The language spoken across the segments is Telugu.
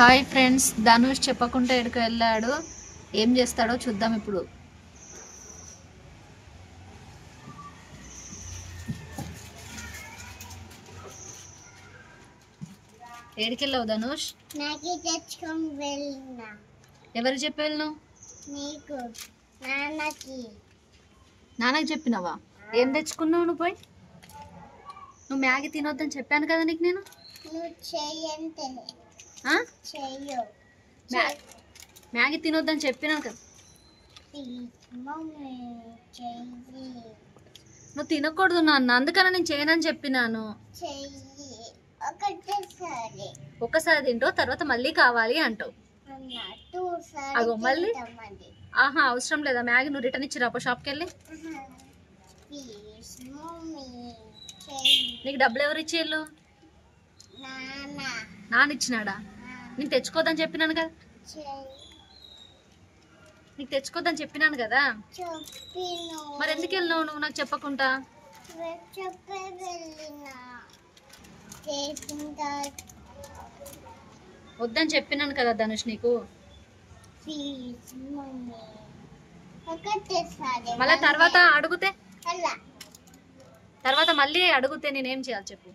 హాయ్ ఫ్రెండ్స్, ధనుష్ చెప్పకుండా ఎక్కడికి వెళ్ళాడు. ఏం చేస్తాడో చూద్దాం ఇప్పుడు. ఎక్కడికి వెళ్ళావు ధనుష్? ఎవరు చెప్పి వెళ్ళినావు? నాన్నకి చెప్పినావా? ఏం తెచ్చుకున్నావు నువ్వు? పోయి నువ్వు మ్యాగీ తినొద్దని చెప్పాను కదా నీకు నేను. మ్యాగీ తినొద్దని చెప్పినాను కదా. నువ్వు తినకూడదు నాన్న, అందుకని నేను చేయనని చెప్పినాను. ఒకసారి తింటావు, తర్వాత మళ్ళీ కావాలి అంటావు. అగో మళ్ళీ అవసరం లేదా మ్యాగీ? నువ్వు రిటర్న్ ఇచ్చిరా షాప్కి వెళ్ళి. నీకు డబ్బులు ఎవరు ఇచ్చేళ్ళు? నాన్న ఇచ్చినాడా? నేను తెచ్చుకోద్దని చెప్పినాను కదా. నీకు తెచ్చుకోద్దని చెప్పినాను కదా. మరి ఎందుకు వెళ్ళినావు నువ్వు నాకు చెప్పకుండా? వద్దని చెప్పినాను కదా ధనుష్ నీకు. మళ్ళీ తర్వాత అడిగితే మళ్ళీ అడిగితే నేనేం చేయాలి చెప్పు?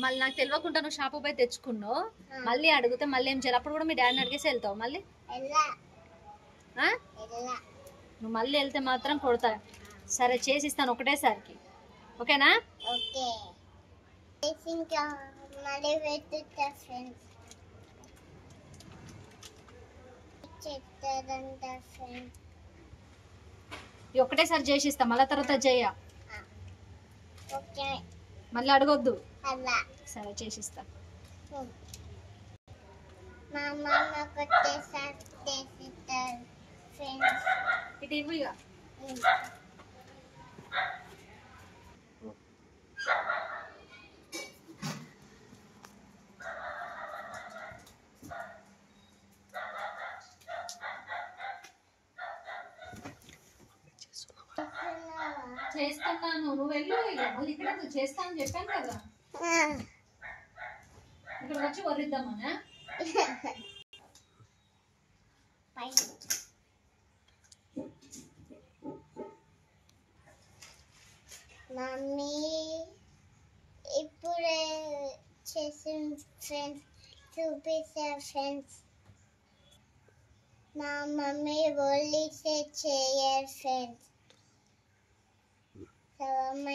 మళ్ళీ నాకు తెలియకుండా నువ్వు షాపు పోయి తెచ్చుకున్నావు, మళ్ళీ అడిగితే మళ్ళీ ఏం చేయాలి? అప్పుడు కూడా మీ డాడీని అడిగేసి వెళ్తావు మళ్ళీ. నువ్వు మళ్ళీ వెళ్తే మాత్రం కొడతా. సరే చేసిస్తాను ఒకటేసారికి, ఓకేనా? ఒకటేసారి చేసిస్తా, మళ్ళీ తర్వాత చెయ్య. మళ్ళీ అడగొద్దు. సరే చేసిస్తా. ఇటు ఇవ్వు ఇక. చేస్తున్నాను, నువ్వు వెళ్ళు. మళ్ళీ ఇక్కడ చేస్తాను చెప్పాను కదా. ఇక్కడ వచ్చి వరిద్దామనా? మమ్మీ ఇప్పుడే చేసిన ఫ్రెండ్స్ చూపిస్తా. ఫ్రెండ్స్ మా మమ్మీ ఓన్లీ చేయర్ ఫ్రెండ్స్.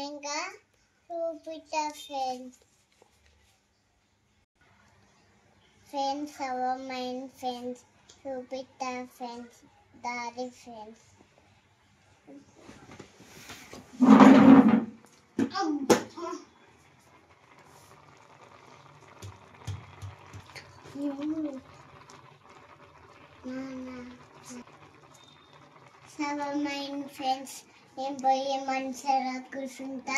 ఇంకా చూపిస్తా ఫ్రెండ్స్. ఫ్రెండ్స్ మైండ్ ఫ్రెండ్స్ చూపిస్తా ఫ్రెండ్స్. దారి ఫ్రెండ్స్. మైండ్ ఫ్రెండ్స్ నేను పోయి మనసులో కూర్చుంటా.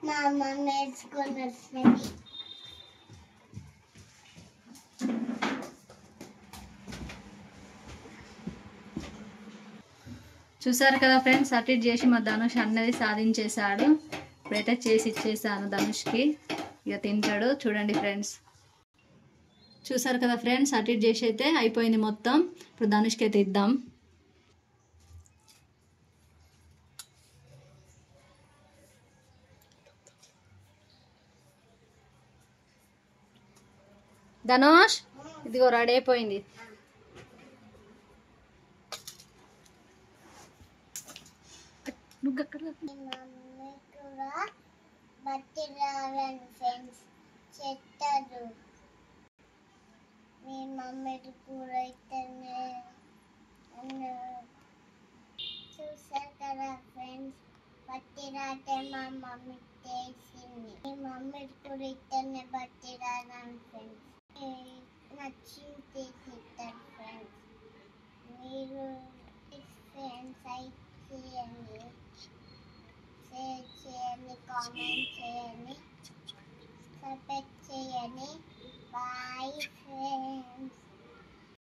మా అమ్మ నేర్చుకొని వస్తుంది. చూసారు కదా ఫ్రెండ్స్, అటు ఇటు చేసి మా ధనుష్ అన్నది సాధించేశాడు. ఇప్పుడైతే చేసి ఇచ్చేసాను ధనుష్కి, ఇక తింటాడు. చూడండి ఫ్రెండ్స్, చూసారు కదా ఫ్రెండ్స్, అటు ఇటు చేసి అయితే అయిపోయింది మొత్తం. ఇప్పుడు ధనుష్కి అయితే ఇద్దాం. ధనుష్ ఇదిగో రెడీ అయిపోయింది. చెప్తారు మీ మమ్మీ కూడా ఇతనే చూసారు కదా ఫ్రెండ్స్. బట్టి రాటే మా మమ్మీ చేసింది. మీ మమ్మీ కూడా ఇతనే బట్టి రాను ఫ్రెండ్స్. నచ్చింది చేసిస్తారు ఫ్రెండ్స్. మీరు ఫ్రెండ్స్ అయితే చేయండి, షేర్ చేయండి, కామెంట్ చేయండి, సబ్స్క్రైబ్ చేయండి. Bye friends.